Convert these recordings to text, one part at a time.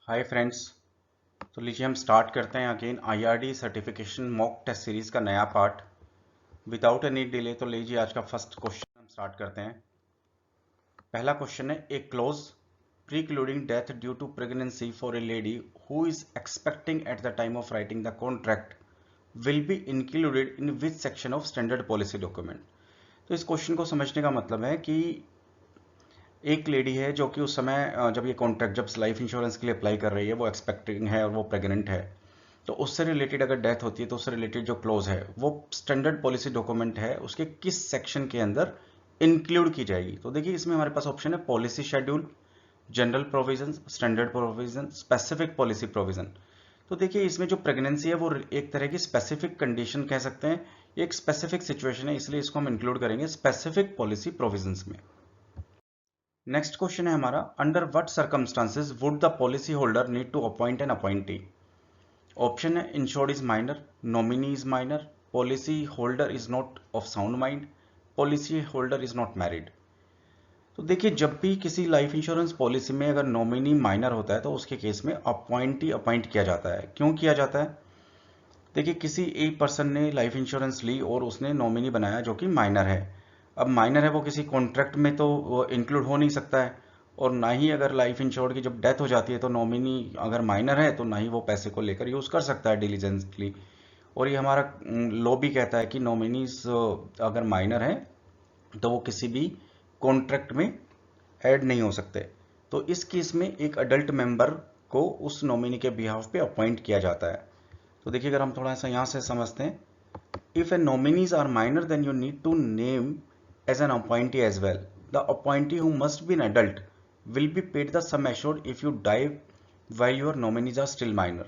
Hi friends. तो लीजिए हम स्टार्ट करते हैं again IRD certification mock test series का नया पार्ट विदाउट एनी डिले। तो लीजिए आज का फर्स्ट क्वेश्चन हम स्टार्ट करते हैं। पहला क्वेश्चन है, a clause precluding death due to pregnancy for a lady who is expecting at the time of writing the contract will be included in which section of standard policy document. तो इस question को समझने का मतलब है कि एक lady है जो कि उस समय जब ये कॉन्ट्रैक्ट जब लाइफ इंश्योरेंस के लिए अप्लाई कर रही है वो एक्सपेक्टिंग है और वो प्रेग्नेंट है। तो उससे रिलेटेड अगर डेथ होती है तो उससे रिलेटेड जो क्लोज है वो स्टैंडर्ड पॉलिसी डॉक्यूमेंट है उसके किस सेक्शन के अंदर इंक्लूड की जाएगी। तो देखिए इसमें हमारे पास ऑप्शन है policy schedule, general provision, standard provision, specific policy provision. तो देखिए इसमें जो प्रेगनेंसी है वो एक तरह की स्पेसिफिक कंडीशन कह सकते हैं, एक स्पेसिफिक सिचुएशन है, इसलिए इसको हम इंक्लूड करेंगे स्पेसिफिक पॉलिसी प्रोविजंस में। नेक्स्ट क्वेश्चन है हमारा, under what circumstances would the policy holder need to appoint an appointee. Option है insured is minor, nominee is minor, policy holder is not of sound mind, policy holder is not married. तो देखिए जब भी किसी life insurance policy में अगर nominee minor होता है तो उसके केस में अपॉइंटी अपॉइंट किया जाता है। क्यों किया जाता है? देखिए किसी एक पर्सन ने लाइफ इंश्योरेंस ली और उसने नॉमिनी बनाया जो कि माइनर है। अब माइनर है वो किसी कॉन्ट्रैक्ट में तो इंक्लूड हो नहीं सकता है, और ना ही अगर लाइफ इंश्योर्ड की जब डेथ हो जाती है तो नॉमिनी अगर माइनर है तो ना ही वो पैसे को लेकर यूज़ कर सकता है डिलीजेंटली। और ये हमारा लॉ भी कहता है कि नॉमिनीज अगर माइनर है तो वो किसी भी कॉन्ट्रैक्ट में ऐड नहीं हो सकते। तो इस केस में एक अडल्ट मेंबर को उस नॉमिनी के बिहाफ पे अपॉइंट किया जाता है। तो देखिए अगर हम थोड़ा सा यहाँ से समझते हैं, if a nominees are minor then you need to name as an appointee as well. The appointee who must be an adult will be paid the sum assured if you die while your nominees are still minor.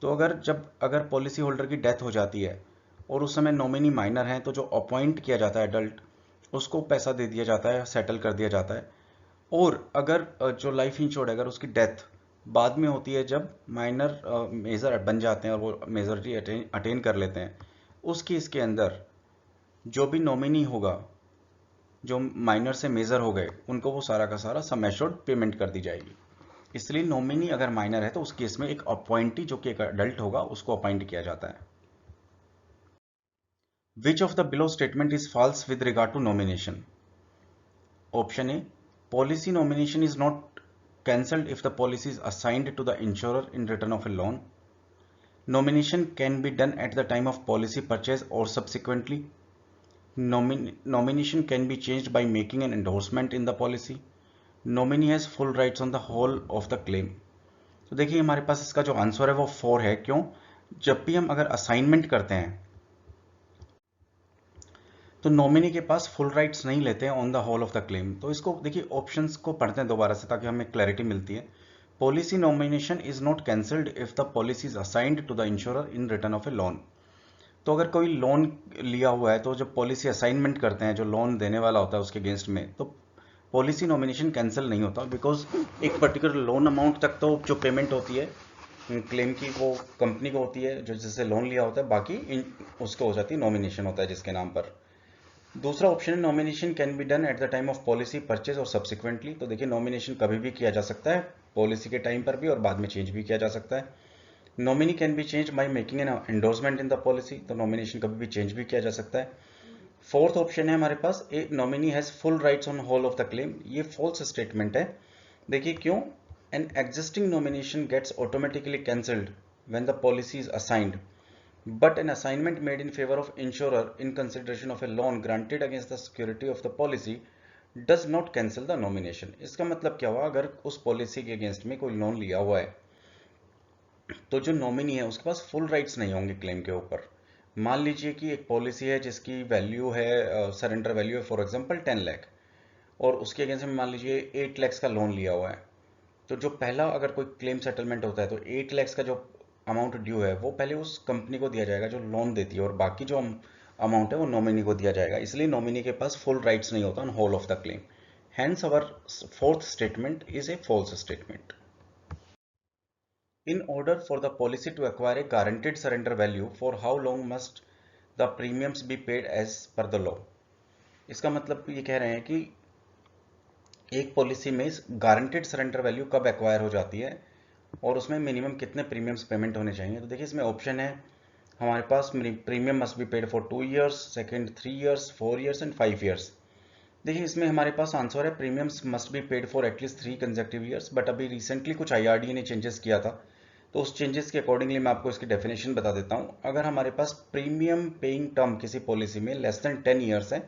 तो अगर policy holder की death हो जाती है और उस समय nominee minor है तो जो अपॉइंट किया जाता है एडल्ट उसको पैसा दे दिया जाता है, सेटल कर दिया जाता है। और अगर जो लाइफ इंश्योर्ड अगर उसकी डेथ बाद में होती है जब माइनर मेजर बन जाते हैं और वो मेजोरिटी अटेन कर लेते हैं, उस केस के अंदर जो भी नॉमिनी होगा जो माइनर से मेजर हो गए उनको वो सारा का सारा सम एश्योर्ड पेमेंट कर दी जाएगी। इसलिए नॉमिनी अगर माइनर है तो उस केस में एक अपॉइंटी जो कि एक अडल्ट होगा उसको अपॉइंट किया जाता है। Which of the below statement is false with regard to nomination. Option A, policy nomination is not cancelled if the policy is assigned to the insurer in return of a loan. Nomination can be done at the time of policy purchase or subsequently. Nomination can be changed by making an endorsement in the policy. Nominee has full rights on the whole of the claim. तो देखिए हमारे पास इसका जो answer है वो 4 है। क्यों? जब भी हम अगर असाइनमेंट करते हैं तो नॉमिनी के पास फुल राइट्स नहीं लेते हैं on the whole of the claim. तो इसको देखिए ऑप्शंस को पढ़ते हैं दोबारा से ताकि हमें क्लैरिटी मिलती है। Policy nomination is not cancelled if the policy is assigned to the insurer in return of a loan. तो अगर कोई लोन लिया हुआ है तो जब पॉलिसी असाइनमेंट करते हैं जो लोन देने वाला होता है उसके अगेंस्ट में, तो पॉलिसी नॉमिनेशन कैंसिल नहीं होता, बिकॉज एक पर्टिकुलर लोन अमाउंट तक तो जो पेमेंट होती है क्लेम की वो कंपनी को होती है जो जिससे लोन लिया होता है, बाकी उसको हो जाती है नॉमिनेशन होता है जिसके नाम पर। दूसरा ऑप्शन है nomination can be done at the time of policy purchase और सब्सिक्वेंटली। तो देखिए नॉमिनेशन कभी भी किया जा सकता है, पॉलिसी के टाइम पर भी और बाद में चेंज भी किया जा सकता है। Nominee can be change by making an endorsement in the policy. तो नॉमिनेशन कभी भी चेंज भी किया जा सकता है। फोर्थ ऑप्शन है हमारे पास, a nominee has full rights on whole of the claim. ये फॉल्स स्टेटमेंट है। देखिए क्यों? An existing nomination gets automatically cancelled when the policy is assigned, but an assignment made in favor of insurer in consideration of a loan granted against the security of the policy does not cancel the nomination. इसका मतलब क्या हुआ? अगर उस policy के against में कोई loan लिया हुआ है तो जो नॉमिनी है उसके पास फुल राइट्स नहीं होंगे क्लेम के ऊपर। मान लीजिए कि एक पॉलिसी है जिसकी वैल्यू है सरेंडर वैल्यू है फॉर एग्जांपल 10 लाख, और उसके अगेंस्ट में मान लीजिए 8 लाख का लोन लिया हुआ है। तो जो पहला अगर कोई क्लेम सेटलमेंट होता है तो 8 लाख का जो अमाउंट ड्यू है वो पहले उस कंपनी को दिया जाएगा जो लोन देती है, और बाकी जो अमाउंट है वो नॉमिनी को दिया जाएगा। इसलिए नॉमिनी के पास फुल राइट्स नहीं होता on whole of the claim. Hence our fourth statement is a false statement. In order for the policy to acquire a guaranteed surrender value, for how long must the premiums be paid as per the law? इसका मतलब ये कह रहे हैं कि एक policy में guaranteed surrender value कब एक्वायर हो जाती है, और उसमें मिनिमम कितने प्रीमियम्स पेमेंट होने चाहिए। तो देखिए इसमें ऑप्शन है हमारे पास, premium must be paid for 2 years, second 3 years, 4 years and 5 years. देखिए इसमें हमारे पास आंसर है premiums must be paid for at least 3 consecutive years, but अभी रिसेंटली कुछ IRDA ने चेंजेस किया था, तो उस चेंजेस के अकॉर्डिंगली मैं आपको इसकी डेफिनेशन बता देता हूँ। अगर हमारे पास प्रीमियम पेइंग टर्म किसी पॉलिसी में लेस देन 10 ईयर्स है,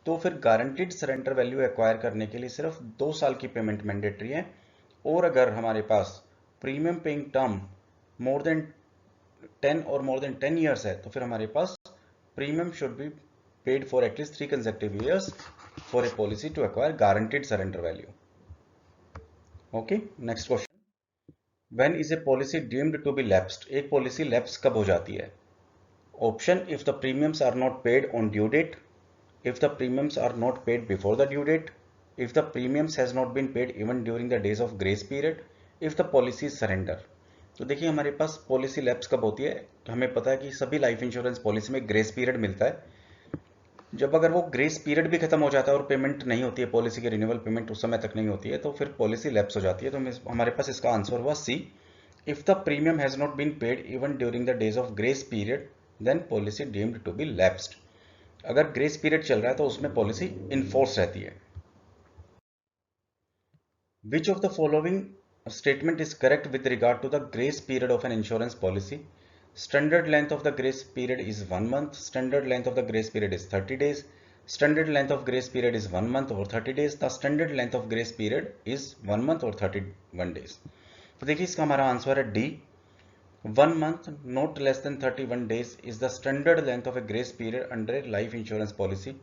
तो फिर गारंटीड सरेंडर वैल्यू एक्वायर करने के लिए सिर्फ 2 साल की पेमेंट मैंडेटरी है। और अगर हमारे पास premium paying term more than 10 और मोर देन 10 ईयर्स है, तो फिर हमारे पास premium should be paid for at least 3 consecutive years for a policy to acquire guaranteed surrender value. Okay, next question, when is a policy deemed to be lapsed? एक policy lapse कब हो जाती है? Option, if the premiums are not paid on due date, if the premiums are not paid before the due date, if the premiums has not been paid even during the days of grace period, if the policy is surrender। तो देखिए हमारे पास policy lapse कब होती है, तो हमें पता है कि सभी लाइफ इंश्योरेंस पॉलिसी में ग्रेस पीरियड मिलता है। जब अगर वो ग्रेस पीरियड भी खत्म हो जाता है और पेमेंट नहीं होती है, पॉलिसी की रिन्यूअल पेमेंट उस समय तक नहीं होती है, तो फिर पॉलिसी लैप्स हो जाती है। तो हमारे पास इसका आंसर हुआ C, if the premium has not been paid even during the days of grace period, then policy deemed to be lapsed. अगर ग्रेस पीरियड चल रहा है तो उसमें पॉलिसी इनफोर्स रहती है। Which of the following statement is correct with regard to the grace period of an insurance policy? Standard length of the grace period is 1 month, standard length of the grace period is 30 days, standard length of grace period is 1 month और 30 days, the standard length of grace period is 1 month और 31 days। तो देखिए इसका हमारा answer है D, 1 month not less than 31 days is the standard length of a grace period under a life insurance policy.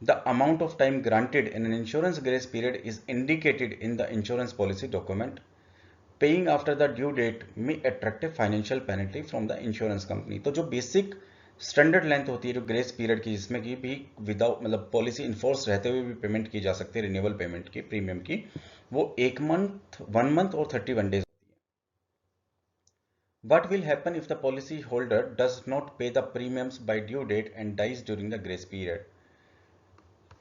The amount of time granted in an insurance grace period is indicated in the insurance policy document. Paying after the due date may attract a financial penalty from the insurance company। तो जो basic standard length होती है जो grace period की, जिसमें कि भी without मतलब पॉलिसी इन्फोर्स रहते हुए भी पेमेंट की जा सकती है, रिन्यूअल पेमेंट की प्रीमियम की, वो 1 month, 1 month और 31 days। What will happen if the policy holder does not pay the premiums by due date and dies during the grace period?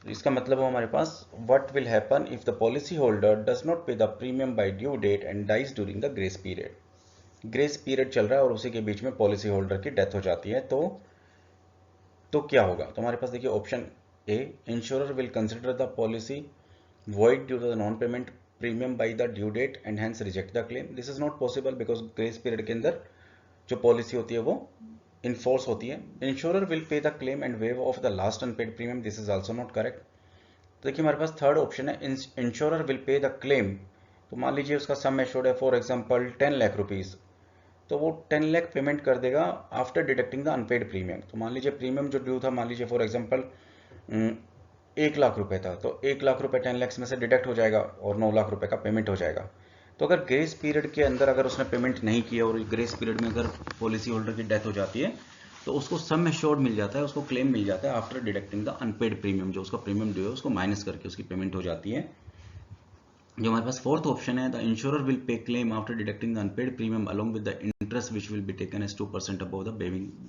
तो इसका मतलब है हमारे पास what will happen if the policy holder does not pay the premium by due date and dies during the grace period। Grace period चल रहा है और उसी के बीच में पॉलिसी होल्डर की डेथ हो जाती है, तो क्या होगा? तो हमारे पास देखिए option A, insurer will consider the policy void due to the non payment premium by the due date and hence reject the claim। this is not possible because grace period के अंदर जो पॉलिसी होती है वो in force होती है। Insurer will pay the claim and waive off the last unpaid premium, this is also not correct. तो देखिए हमारे पास थर्ड ऑप्शन है, insurer will pay the claim. तो मान लीजिए उसका सम एश्योर्ड है फॉर एग्जांपल 10 लाख रुपीस, तो वो 10 लाख पेमेंट कर देगा after deducting the unpaid premium. तो मान लीजिए प्रीमियम जो ड्यू था, मान लीजिए फॉर एग्जांपल 1 लाख रुपए था, तो 1 लाख रुपए 10 लैक्स में से डिडक्ट हो जाएगा और 9 लाख रुपए का पेमेंट हो जाएगा। तो अगर ग्रेस पीरियड के अंदर अगर उसने पेमेंट नहीं किया और ग्रेस पीरियड में अगर पॉलिसी होल्डर की डेथ हो जाती है, तो उसको सम एश्योर्ड मिल जाता है, उसको क्लेम मिल जाता है after deducting the unpaid premium. जो उसका प्रीमियम ड्यू है उसको माइनस करके उसकी पेमेंट हो जाती है। जो हमारे पास फोर्थ ऑप्शन है, the insurer will pay claim after deducting the unpaid premium along with the interest which will be taken as 2% above the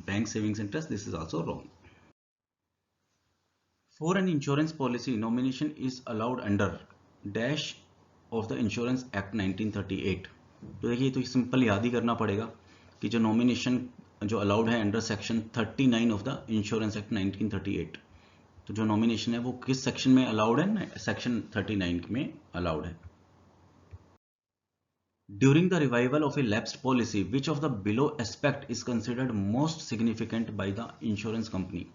bank savings interest, this is also wrong. For an insurance policy, nomination is allowed under dash of the Insurance Act 1938। तो देखिए तो simple याद ही करना पड़ेगा कि जो nomination जो allowed है under section 39 of the insurance act 1938, तो जो नॉमिनेशन है वो किस सेक्शन में अलाउड है? सेक्शन 39 में अलाउड है। During the revival of a lapsed policy, which of the below aspect is considered most significant by the insurance company?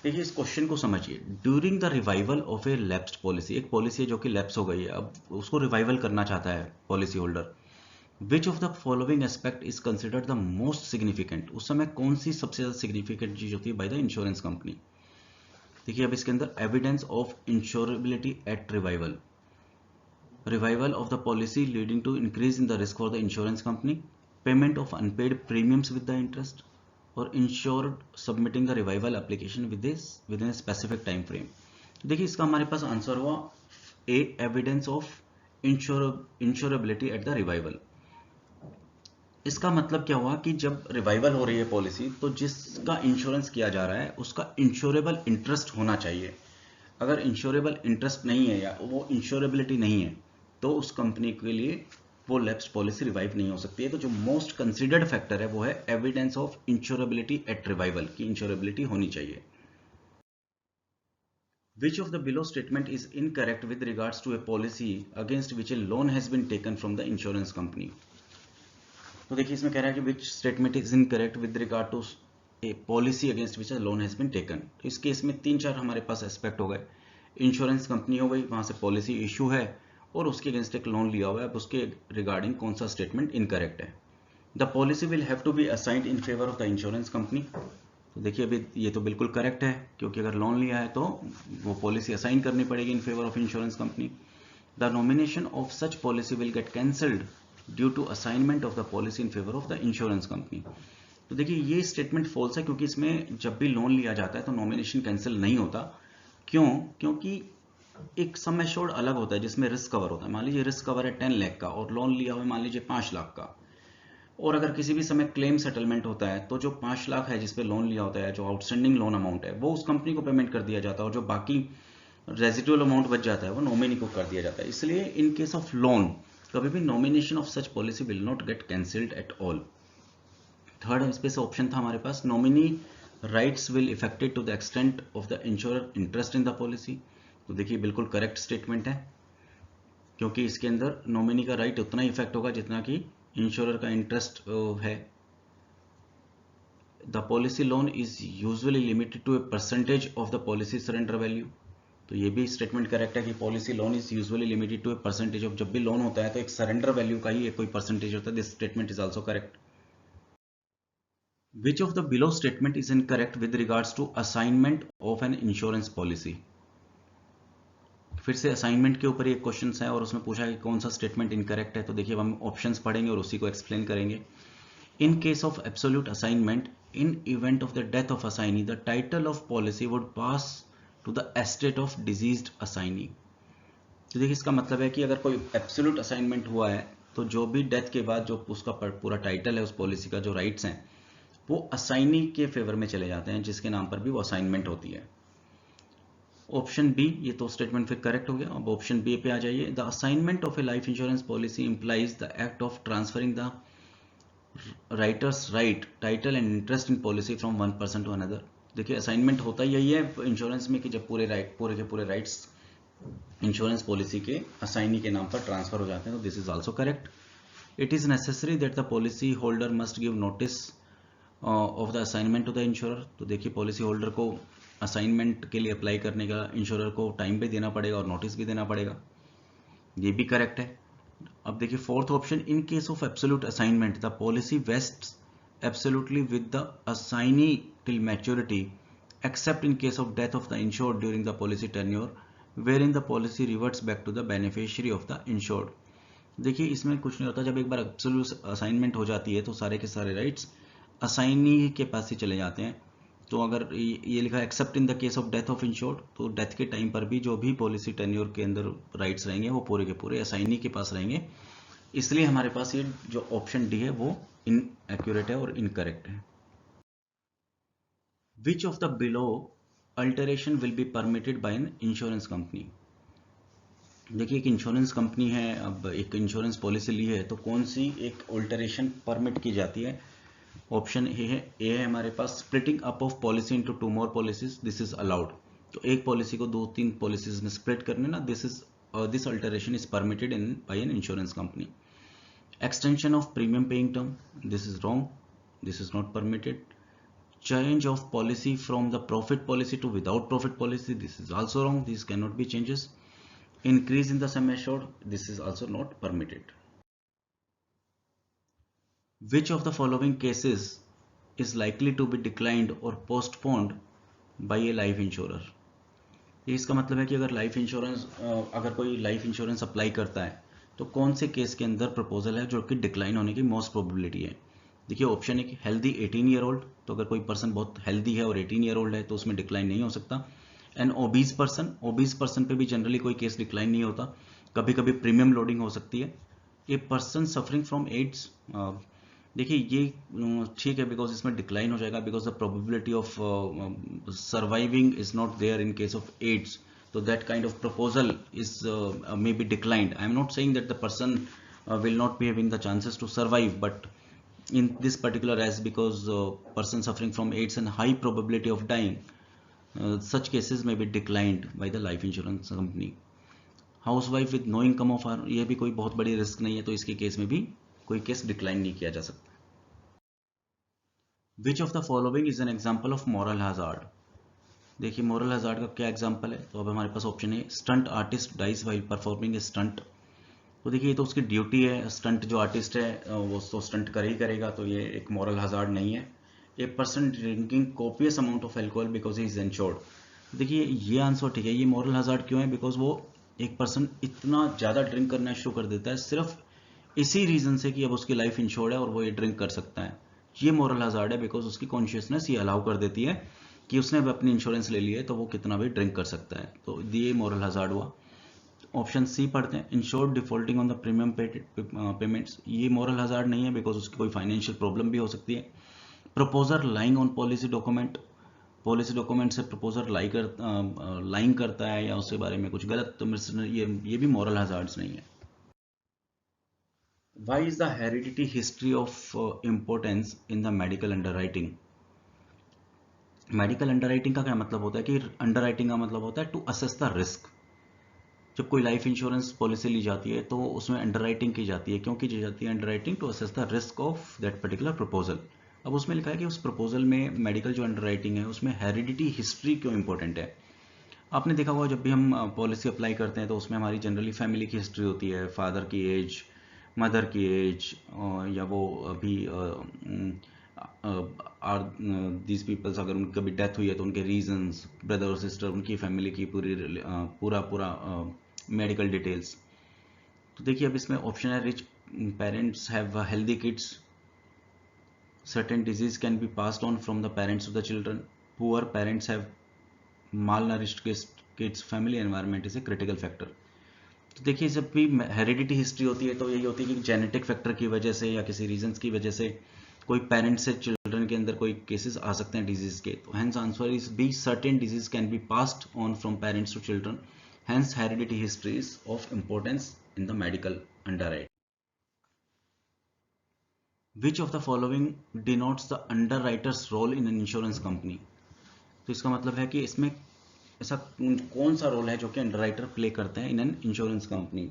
देखिए इस क्वेश्चन को समझिए। During the revival of A lapsed policy, एक policy है जो कि लैप्स हो गई है, अब उसको रिवाइवल करना चाहता है policy holder. Which of the following aspect is considered the most significant? उस समय कौन सी सबसे ज्यादा सिग्निफिकेंट चीज होती है बाय द इंश्योरेंस कंपनी? देखिए अब इसके अंदर evidence of insurability at revival, revival of the policy leading to increase in the risk for the insurance company, payment of unpaid premiums with the interest, और insured submitting the revival application within specific time frame. तो देखिए इसका हमारे पास answer हुआ A, evidence of insurability at the revival. इसका मतलब क्या हुआ कि जब रिवाइवल हो रही है पॉलिसी, तो जिसका इंश्योरेंस किया जा रहा है उसका इंश्योरेबल इंटरेस्ट होना चाहिए। अगर इंश्योरेबल इंटरेस्ट नहीं है या वो इंश्योरेबिलिटी नहीं है, तो उस कंपनी के लिए वो लैप्स्ड पॉलिसी रिवाइव नहीं हो सकती है। तो जो मोस्ट कंसिडर्ड फैक्टर है वो है evidence of insurability at revival, की इंश्योरेबिलिटी होनी चाहिए। Which of the below statement is incorrect with regards to a policy against which a loan has been taken from the insurance company? तो देखिए इसमें कह रहा है कि which statement is incorrect with regard to a policy against which a loan has been taken। तो इस case में 3-4 हमारे पास एस्पेक्ट हो गए। इंश्योरेंस कंपनी हो गई, वहां से पॉलिसी इशू है और उसके अगेंस्ट एक लोन लिया हुआ है, अब उसके रिगार्डिंग कौन सा स्टेटमेंट इनकरेक्ट है। The policy will have to be assigned in favour of the insurance company. तो देखिए अभी ये तो बिल्कुल करेक्ट है, क्योंकि अगर लोन लिया है तो वो पॉलिसी असाइन करनी पड़ेगी in favour of insurance company. The nomination of such policy will get cancelled due to assignment of the policy in favour of the insurance company. तो देखिए ये स्टेटमेंट फॉल्स है, क्योंकि इसमें जब भी लोन लिया जाता है तो नॉमिनेशन कैंसिल नहीं होता। क्यों? क्योंकि एक सम एश्योर्ड अलग होता है जिसमें रिस्क कवर होता है। मान लीजिए रिस्क कवर है 10 लाख का और लोन लिया हुआ है मान लीजिए 5 लाख का, और अगर किसी भी समय क्लेम सेटलमेंट होता है तो जो 5 लाख है जिसपे लोन लिया होता है, जो आउटस्टैंडिंग लोन अमाउंट है, वो उस कंपनी को पेमेंट कर दिया जाता है, और जो बाकी रेजिडुअल अमाउंट बच जाता है वो नॉमिनी को कर दिया जाता है। इसलिए इन केस ऑफ लोन कभी भी nomination of such policy will not get cancelled at all. Third space option था हमारे पास, nominee rights will effected to the extent of the insurer interest in the policy. तो देखिए बिल्कुल करेक्ट स्टेटमेंट है, क्योंकि इसके अंदर नॉमिनी का राइट उतना ही इफेक्ट होगा जितना कि इंश्योरर का इंटरेस्ट है। The policy loan is usually limited to a percentage of the policy surrender value. तो ये भी स्टेटमेंट करेक्ट है कि policy loan is usually limited to a percentage of, जब भी लोन होता है तो एक सरेंडर वैल्यू का ही एक कोई परसेंटेज होता है। This statement is also correct. Which of the below statement is incorrect with regards to assignment of an insurance policy? फिर से असाइनमेंट के ऊपर एक क्वेश्चन है और उसमें पूछा कि कौन सा स्टेटमेंट इनकरेक्ट है। तो देखिए हम ऑप्शंस पढ़ेंगे और उसी को एक्सप्लेन करेंगे। In case of absolute assignment, in event of the death of assignee, the title of policy would pass to the estate of deceased assignee. तो देखिए इसका मतलब है कि अगर कोई एब्सोल्यूट असाइनमेंट हुआ है तो जो भी डेथ के बाद जो उसका पूरा टाइटल है उस पॉलिसी का, जो राइट्स हैं, वो असाइनी के फेवर में चले जाते हैं, जिसके नाम पर भी वो असाइनमेंट होती है। ऑप्शन बी, ये तो स्टेटमेंट फिर करेक्ट हो गया। अब ऑप्शन बी पे आ जाइए। The assignment of a life insurance policy implies the act of transferring the writer's right, title and interest in policy from one person to another. देखिए असाइनमेंट होता ही यही है इंश्योरेंस में कि जब पूरे के पूरे राइट्स इंश्योरेंस पॉलिसी के असाइनी के नाम पर ट्रांसफर हो जाते हैं। तो this is also correct. It is necessary that the policy holder must give notice of the assignment to the insurer. तो देखिए पॉलिसी होल्डर को असाइनमेंट के लिए अप्लाई करने का इंश्योरर को टाइम पे देना पड़ेगा और नोटिस भी देना पड़ेगा, ये भी करेक्ट है। अब देखिए fourth option, in case of absolute assignment the policy vests absolutely with the assignee till maturity except in case of death of the insured during the policy tenure wherein the policy reverts back to the beneficiary of the insured. देखिए इसमें कुछ नहीं होता, जब एक बार absolute assignment हो जाती है तो सारे के सारे राइट्स असाइनी के पास ही चले जाते हैं। तो अगर ये लिखा है accept in the case of death of insured, तो डेथ के टाइम पर भी जो भी पॉलिसी टेन्योर के अंदर राइट्स रहेंगे वो पूरे के पूरे असाइनी के पास रहेंगे। इसलिए हमारे पास ये जो ऑप्शन डी है वो इनएक्यूरेट है और इनकरेक्ट है। Which of the below alteration will be permitted by an insurance company. देखिए एक इंश्योरेंस कंपनी है, अब एक इंश्योरेंस पॉलिसी ली है, तो कौन सी एक अल्टरेशन परमिट की जाती है। ऑप्शन ए है हमारे पास, splitting up of policy into 2 more policies, this is allowed. तो एक पॉलिसी को 2-3 पॉलिसीज में स्प्लिट करने ना, this alteration is permitted in by an insurance company. Extension of premium paying term, this is wrong, this is not permitted. Change of policy from the profit policy to without profit policy, this is also wrong, this can not be changes. Increase in the sum assured, this is also not permitted. Which of the following cases is likely to be declined or postponed by a life insurer? ये इसका मतलब है कि अगर life insurance अगर कोई life insurance apply करता है तो कौन से केस के अंदर प्रपोजल है जो कि डिक्लाइन होने की मोस्ट प्रोबेबिलिटी है। देखिए ऑप्शन एक, हेल्दी 18 ईयर ओल्ड, तो अगर कोई पर्सन बहुत हेल्दी है और 18 ईयर ओल्ड है तो उसमें डिक्लाइन नहीं हो सकता। एंड ओबीज पर्सन पे भी जनरली कोई केस डिक्लाइन नहीं होता, कभी कभी प्रीमियम लोडिंग हो सकती है। A person suffering from AIDS, देखिए ये ठीक है बिकॉज इसमें डिक्लाइन हो जाएगा because the probability of surviving is not there in case of AIDS, तो that kind of proposal is may be declined. I am not saying that the person will not be having the chances to survive, but in this particular as because person suffering from AIDS and high probability of dying, such cases may be declined by the life insurance company. Housewife with no income of earn, ये भी कोई बहुत बड़ी risk नहीं है, तो इसके case में भी कोई केस डिक्लाइन नहीं किया जा सकता. Which of the following is an example of moral hazard. देखिए मॉरल हजार्ड का क्या एग्जाम्पल है, तो अब हमारे पास ऑप्शन है stunt artist dies while performing a stunt. तो देखिए ये तो उसकी ड्यूटी है, स्टंट जो आर्टिस्ट है वो तो स्टंट कर ही करेगा, तो ये एक मॉरल हजार्ड नहीं है. A person drinking copious amount of alcohol because he is insured. देखिए ये आंसर ठीक है. ये मॉरल हजार्ड क्यों है, बिकॉज वो एक पर्सन इतना ज़्यादा ड्रिंक करना शुरू कर देता है सिर्फ इसी रीज़न से कि अब उसकी लाइफ इंश्योर्ड है और वो ये ड्रिंक कर सकता है. ये मॉरल हजार्ड है, बिकॉज उसकी कॉन्शियसनेस ये अलाउ कर देती है कि उसने अब अपनी इंश्योरेंस ले ली है तो वो कितना भी ड्रिंक कर सकता है. तो ये मॉरल हजार्ड हुआ. ऑप्शन सी पढ़ते हैं, insured defaulting on the premium payments. ये मॉरल हजार्ड नहीं है, बिकॉज उसकी कोई फाइनेंशियल प्रॉब्लम भी हो सकती है. Proposer lying on policy document. Policy document से प्रपोजर लाइंग करता है या उसके बारे में कुछ गलत, तो ये भी मॉरल हजार्ड्स नहीं है. Why is the heredity history of importance in the medical underwriting. Medical underwriting का क्या मतलब होता है कि अंडरराइटिंग का मतलब होता है टू असेस द रिस्क. जब कोई लाइफ इंश्योरेंस पॉलिसी ली जाती है तो उसमें अंडरराइटिंग की जाती है. क्यों की जाती है underwriting? To assess the risk of that particular proposal. अब उसमें लिखा है कि उस प्रपोजल में मेडिकल जो अंडरराइटिंग है उसमें हेरिडिटी हिस्ट्री क्यों इंपॉर्टेंट है. आपने देखा होगा जब भी हम पॉलिसी अप्लाई करते हैं तो उसमें हमारी जनरली फैमिली की हिस्ट्री होती है, फादर की एज, मदर की एज, या वो अभी आर दीज पीपल्स अगर उनकी कभी डेथ हुई है तो उनके रीजंस, ब्रदर और सिस्टर, उनकी फैमिली की पूरा मेडिकल डिटेल्स. तो देखिए अब इसमें ऑप्शन है rich parents have healthy kids, certain disease can be passed on from the parents to the children, poor parents have malnourished kids, family environment is a critical factor. तो देखिए जब भी heredity history होती है तो यही होती है कि जेनेटिक फैक्टर की वजह से या किसी रीजंस की वजह से कोई पेरेंट्स से चिल्ड्रन के अंदर कोई केसेस आ सकते हैं डिजीज के. तो hence answer is B, certain disease can be passed on from parents to children, hence heredity history is of importance in the medical underwriting. Which of the following denotes the underwriter's role in an insurance company. तो इसका मतलब है कि इसमें ऐसा कौन सा role है जो कि अंडरराइटर प्ले करते हैं in an insurance company.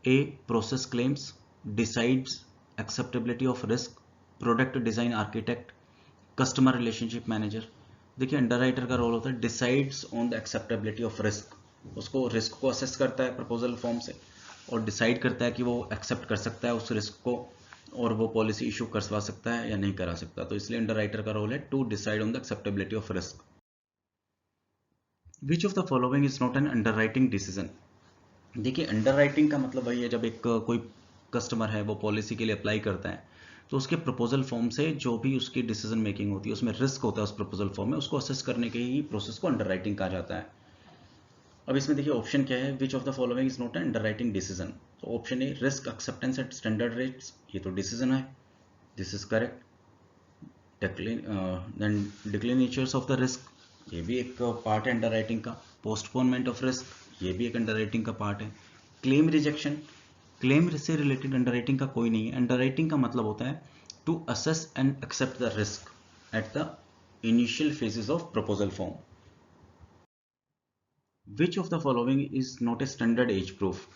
A, process claims, decides acceptability of risk, product design architect, customer relationship manager. देखिए अंडरराइटर का रोल होता है decides on the acceptability of risk. उसको रिस्क को असेस करता है प्रपोजल फॉर्म से और डिसाइड करता है कि वो एक्सेप्ट कर सकता है उस रिस्क को और वो पॉलिसी इशू करवा सकता है या नहीं करा सकता. तो इसलिए अंडरराइटर का रोल है to decide on the acceptability of risk. Which of the following is not an underwriting decision. देखिए अंडरराइटिंग का मतलब वही है जब एक कोई कस्टमर है वो पॉलिसी के लिए अप्लाई करता है तो उसके प्रपोजल फॉर्म से जो भी उसकी डिसीजन मेकिंग होती है उसमें रिस्क होता है उस प्रपोजल फॉर्म में, उसको असेस करने के ही प्रोसेस को अंडरराइटिंग कहा जाता है. अब इसमें देखिए ऑप्शन क्या है, which of the following is not an underwriting decision. तो option A, risk acceptance at standard rates, ये तो डिसीजन है, this is correct. Then declinatures of the risk, ये भी एक पार्ट है अंडरराइटिंग का. पोस्टपोनमेंट ऑफ रिस्क, ये भी एक अंडरराइटिंग का पार्ट है. क्लेम रिजेक्शन, क्लेम से रिलेटेड अंडरराइटिंग का कोई नहीं है. अंडरराइटिंग का मतलब होता है to assess and accept the risk at the initial phases of proposal form. Which of the following is not a standard age proof.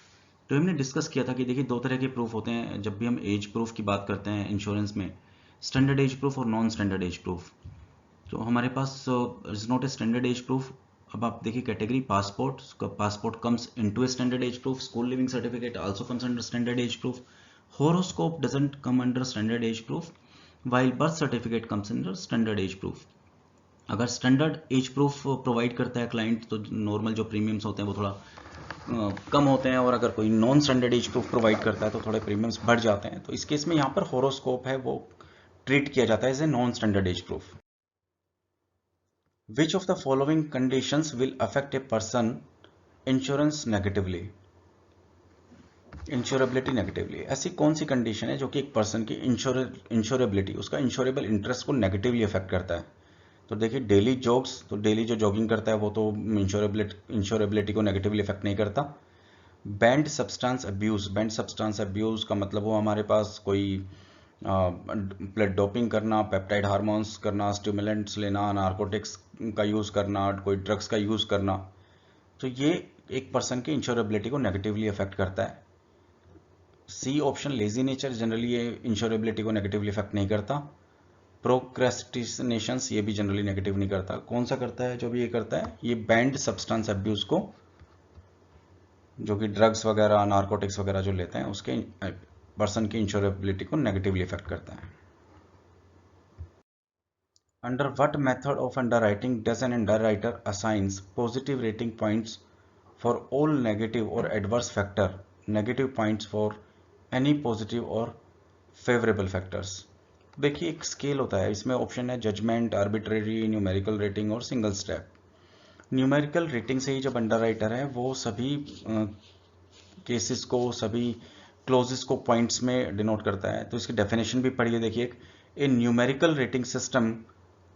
तो हमने डिस्कस किया था कि देखिए दो तरह के प्रूफ होते हैं जब भी हम एज प्रूफ की बात करते हैं इंश्योरेंस में, स्टैंडर्ड एज प्रूफ और नॉन स्टैंडर्ड एज प्रूफ. तो हमारे पास is not a standard age proof. अब आप देखिए category passport, passport comes into a standard age proof. School living certificate also comes under standard age proof. Horoscope doesn't come under standard age proof, while birth certificate comes under standard age proof. अगर standard age proof provide करता है client तो normal जो premiums होते हैं वो थोड़ा कम होते हैं, और अगर कोई non standard age proof provide करता है तो थोड़े प्रीमियम्स बढ़ जाते हैं. तो इस केस में यहाँ पर हॉरोस्कोप है वो ट्रीट किया जाता है as a non standard age proof. Which of the following conditions will affect a person insurance negatively, insurability negatively. ऐसी कौन सी कंडीशन है जो कि एक पर्सन की इंश्योरेबिलिटी, उसका इंश्योरेबल इंटरेस्ट को नेगेटिवली अफेक्ट करता है. तो देखिए डेली जॉग्स, तो डेली जो जॉगिंग करता है वो तो इंश्योरेबिलिटी को नेगेटिवली इफेक्ट नहीं करता. Band substance abuse, band substance abuse का मतलब वो हमारे पास कोई ब्लड डोपिंग करना, पेप्टाइड हार्मोन्स करना, स्टिमुलेंट्स लेना, नार्कोटिक्स का यूज़ करना, कोई ड्रग्स का यूज़ करना, तो ये एक पर्सन की इंश्योरेबिलिटी को नेगेटिवली अफेक्ट करता है। C option lazy nature, generally ये इंश्योरेबिलिटी को नेगेटिवली अफेक्ट नहीं करता। प्रोक्रेस्टिनेशंस, ये भी जनरली नेगेटिव नहीं करता। कौन सा करता है जो भी ये करता है? ये बैंड सब्सटेंस अब्यूज को, जो कि ड्रग्स वगैरह नार्कोटिक्स वगैरह जो लेते हैं, उसके पर्सन की इंश्योरेबिलिटी को नेगेटिवली अफेक्ट करता है। Under what method of underwriting does an underwriter assigns positive rating points for all negative और adverse factor, negative points for any positive और फेवरेबल फैक्टर्स? देखिए एक स्केल होता है, इसमें ऑप्शन है जजमेंट, आर्बिट्रेरी, न्यूमेरिकल रेटिंग और सिंगल स्टेप। न्यूमेरिकल रेटिंग से ही जब अंडरराइटर है वो सभी केसेस को, सभी क्लोजेस को पॉइंट्स में डिनोट करता है। तो इसकी डेफिनेशन भी पढ़िए, देखिए a numerical rating system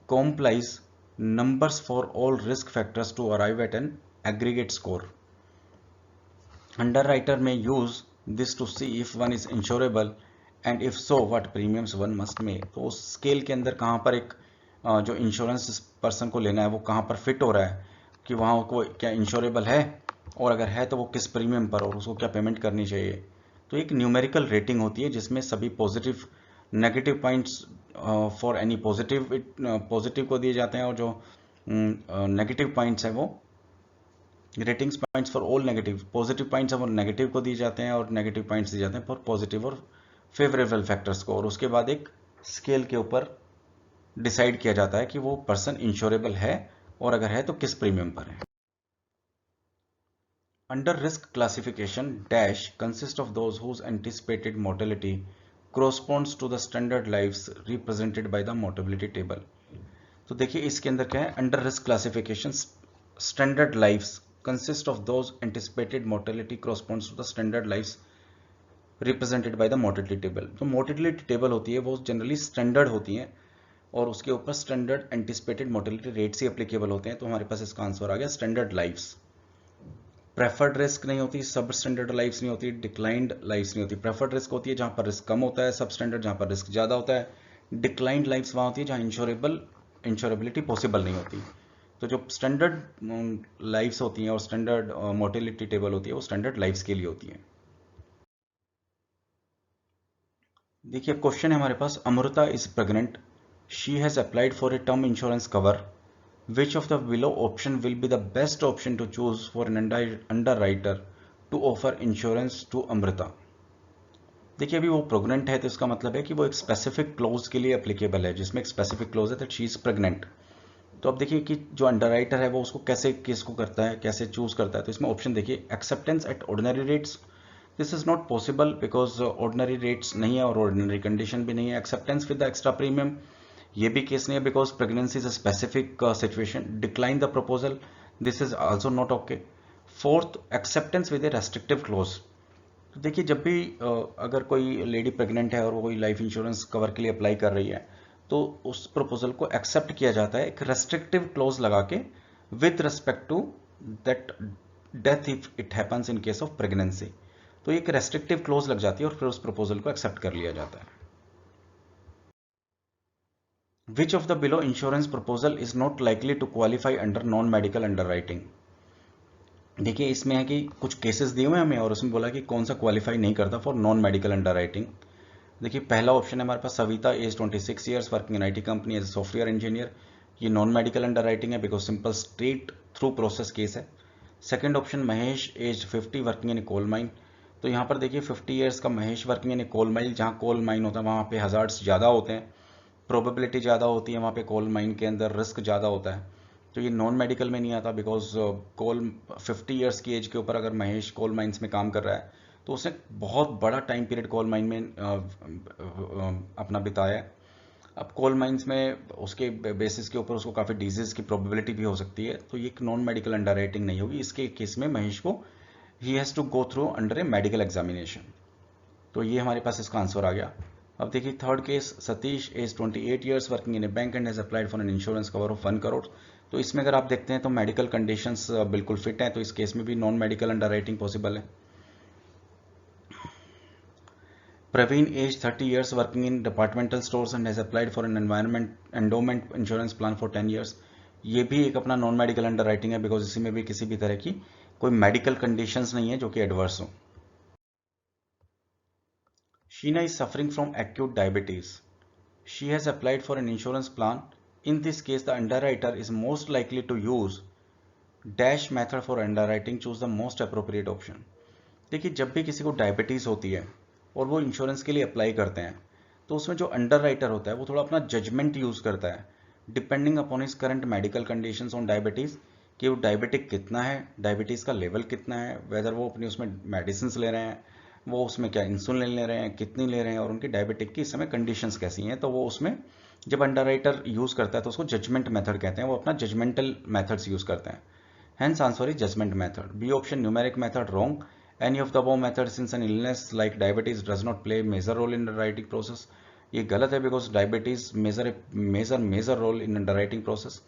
complies numbers for all risk factors to arrive at an aggregate score. Underwriter may use this to see if one is insurable and if so what premiums one must pay. तो उस scale के अंदर कहाँ पर एक जो insurance person को लेना है वो कहाँ पर फिट हो रहा है, कि वहाँ को क्या इंश्योरेबल है, और अगर है तो वो किस प्रीमियम पर और उसको क्या पेमेंट करनी चाहिए। तो एक न्यूमेरिकल रेटिंग होती है जिसमें सभी positive negative points for any positive को दिए जाते हैं, और जो नेगेटिव पॉइंट्स है वो ratings points for all negative, positive points है वो नेगेटिव को दिए जाते हैं और नेगेटिव पॉइंट्स दिए जाते हैं फॉर पॉजिटिव और फेवरेबल फैक्टर्स को। और उसके बाद एक स्केल के ऊपर डिसाइड किया जाता है कि वो पर्सन इंश्योरेबल है, और अगर है तो किस प्रीमियम पर है। Under risk classification dash consist of those whose anticipated mortality corresponds to the standard lives represented by the mortality table. तो देखिए इसके अंदर क्या है, under risk classification standard lives consist of those anticipated mortality corresponds to the standard lives represented by the mortality table. तो mortality table होती है वो जनरली स्टैंडर्ड होती हैं और उसके ऊपर स्टैंडर्ड एंटिसिपेटेड मोर्टेलिटी रेट्स ही एप्लीकेबल होते हैं। तो हमारे पास इसका आंसर आ गया स्टैंडर्ड लाइव्स। प्रेफर्ड रिस्क नहीं होती, सब स्टैंडर्ड लाइफ्स नहीं होती, डिक्लाइंड लाइफ्स नहीं होती। प्रेफर्ड रिस्क होती है जहां पर रिस्क कम होता है, सब स्टैंडर्ड जहां पर रिस्क ज्यादा होता है। डिक्लाइंड लाइफ्स वहां होती है जहां इंश्योरेबिलिटी पॉसिबल नहीं होती। तो जो स्टैंडर्ड लाइफ्स होती हैं और स्टैंडर्ड मोर्टेलिटी टेबल होती है वो स्टैंडर्ड लाइफ्स के लिए होती है। देखिए क्वेश्चन है हमारे पास, Amrita is pregnant, she has applied for a term insurance cover, which of the below option will be the best option to choose for an underwriter to offer insurance to Amrita? देखिए अभी वो प्रेग्नेंट है तो इसका मतलब है कि वो एक स्पेसिफिक क्लोज के लिए एप्लीकेबल है, जिसमें एक स्पेसिफिक क्लोज है दैट शी इज प्रेग्नेंट। तो अब देखिए कि जो अंडरराइटर है वो उसको कैसे केस को करता है, कैसे चूज करता है। तो इसमें ऑप्शन देखिए, acceptance at ordinary rates, this is not possible because ordinary rates नहीं है और ऑर्डिनरी कंडीशन भी नहीं है। Acceptance with the extra premium, ये भी केस नहीं है because pregnancy is a specific situation. Decline the proposal, this is also not okay. Fourth, acceptance with a restrictive clause. तो देखिए जब भी अगर कोई लेडी प्रेग्नेंट है और वो कोई लाइफ इंश्योरेंस कवर के लिए अप्लाई कर रही है तो उस प्रपोजल को एक्सेप्ट किया जाता है एक रेस्ट्रिक्टिव क्लोज लगा के, with respect to that death if it happens in case of pregnancy. तो एक रेस्ट्रिक्टिव क्लोज लग जाती है और फिर उस प्रपोजल को एक्सेप्ट कर लिया जाता है। Which of the below insurance proposal is not likely to qualify under non-medical underwriting? देखिए इसमें है कि कुछ केसेस दिए हुए हमें और उसमें बोला कि कौन सा क्वालिफाई नहीं करता फॉर नॉन मेडिकल अंडरराइटिंग। देखिए पहला ऑप्शन है हमारे पास Savita, age 26 years, working in IT company as a software engineer. ये नॉन मेडिकल अंडरराइटिंग है because simple straight through process case है। Second option Mahesh, age 50, working in a coal mine. तो यहाँ पर देखिए 50 ईयर्स का Mahesh working in a coal mine, जहाँ coal mine होता है वहाँ पे हजार्ड्स ज़्यादा होते हैं, प्रोबेबिलिटी ज़्यादा होती है, वहाँ पे कोल माइन के अंदर रिस्क ज़्यादा होता है। तो ये नॉन मेडिकल में नहीं आता बिकॉज कोल 50 ईयर्स की एज के ऊपर अगर महेश कोल माइंस में काम कर रहा है तो उसने बहुत बड़ा टाइम पीरियड कोल माइन में अपना बिताया है। अब कोल माइंस में उसके बेसिस के ऊपर उसको काफ़ी डिजीज की प्रोबेबिलिटी भी हो सकती है, तो ये एक नॉन मेडिकल अंडरराइटिंग नहीं होगी। इसके केस में महेश को he has to go through under a medical examination. तो ये हमारे पास इसका आंसर आ गया। अब देखिए third case, Satish, age 28 years, working in a bank and has applied for an insurance cover of 1 crore. तो इसमें अगर आप देखते हैं तो मेडिकल कंडीशंस बिल्कुल फिट हैं, तो इस केस में भी नॉन मेडिकल अंडरराइटिंग पॉसिबल है। Praveen, age 30 years, working in departmental stores and has applied for an endowment insurance plan for 10 years. ये भी एक अपना नॉन मेडिकल अंडर राइटिंग है, बिकॉज इसी में भी किसी भी तरह की कोई मेडिकल कंडीशंस नहीं है जो कि एडवर्स हो. Sheena is suffering from acute diabetes. She has applied for an insurance plan. In this case, the underwriter is most likely to use dash method for underwriting. Choose the most appropriate option. देखिए, जब भी किसी को diabetes होती है और वो insurance के लिए अप्लाई करते हैं, तो उसमें जो अंडरराइटर होता है वो थोड़ा अपना जजमेंट यूज़ करता है depending upon his current medical conditions on diabetes, कि वो डायबिटिक कितना है, डायबिटीज़ का लेवल कितना है, वेदर वो अपनी उसमें मेडिसिन ले रहे हैं, वो उसमें क्या इंसुलिन ले रहे हैं, कितनी ले रहे हैं, और उनकी डायबिटिक की इस समय कंडीशंस कैसी हैं. तो वो उसमें जब अंडरराइटर यूज़ करता है तो उसको जजमेंट मेथड कहते हैं. वो अपना जजमेंटल मेथड्स यूज़ करते हैं. Hence answer is judgment method. B option, numeric method, wrong. Any of the above methods since an illness like diabetes does not play a major role in the underwriting process. ये गलत है because diabetes major role in underwriting process.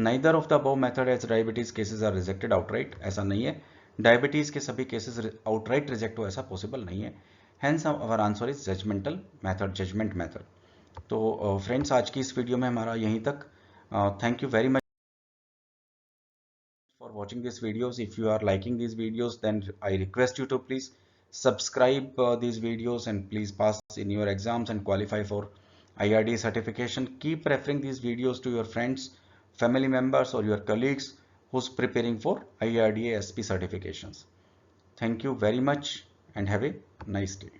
Neither of the above method as diabetes cases are rejected outright. ऐसा नहीं है. Diabetes के सभी cases outright reject हो ऐसा possible नहीं है. Hence our answer is judgment method. तो friends, आज की इस वीडियो में हमारा यहीं तक. Thank you very much for watching these videos. If you are liking these videos, then I request you to please subscribe these videos and please pass in your exams and qualify for IRD certification. Keep referring these videos to your friends, family members or your colleagues who's preparing for IRDA SP certifications. Thank you very much and have a nice day.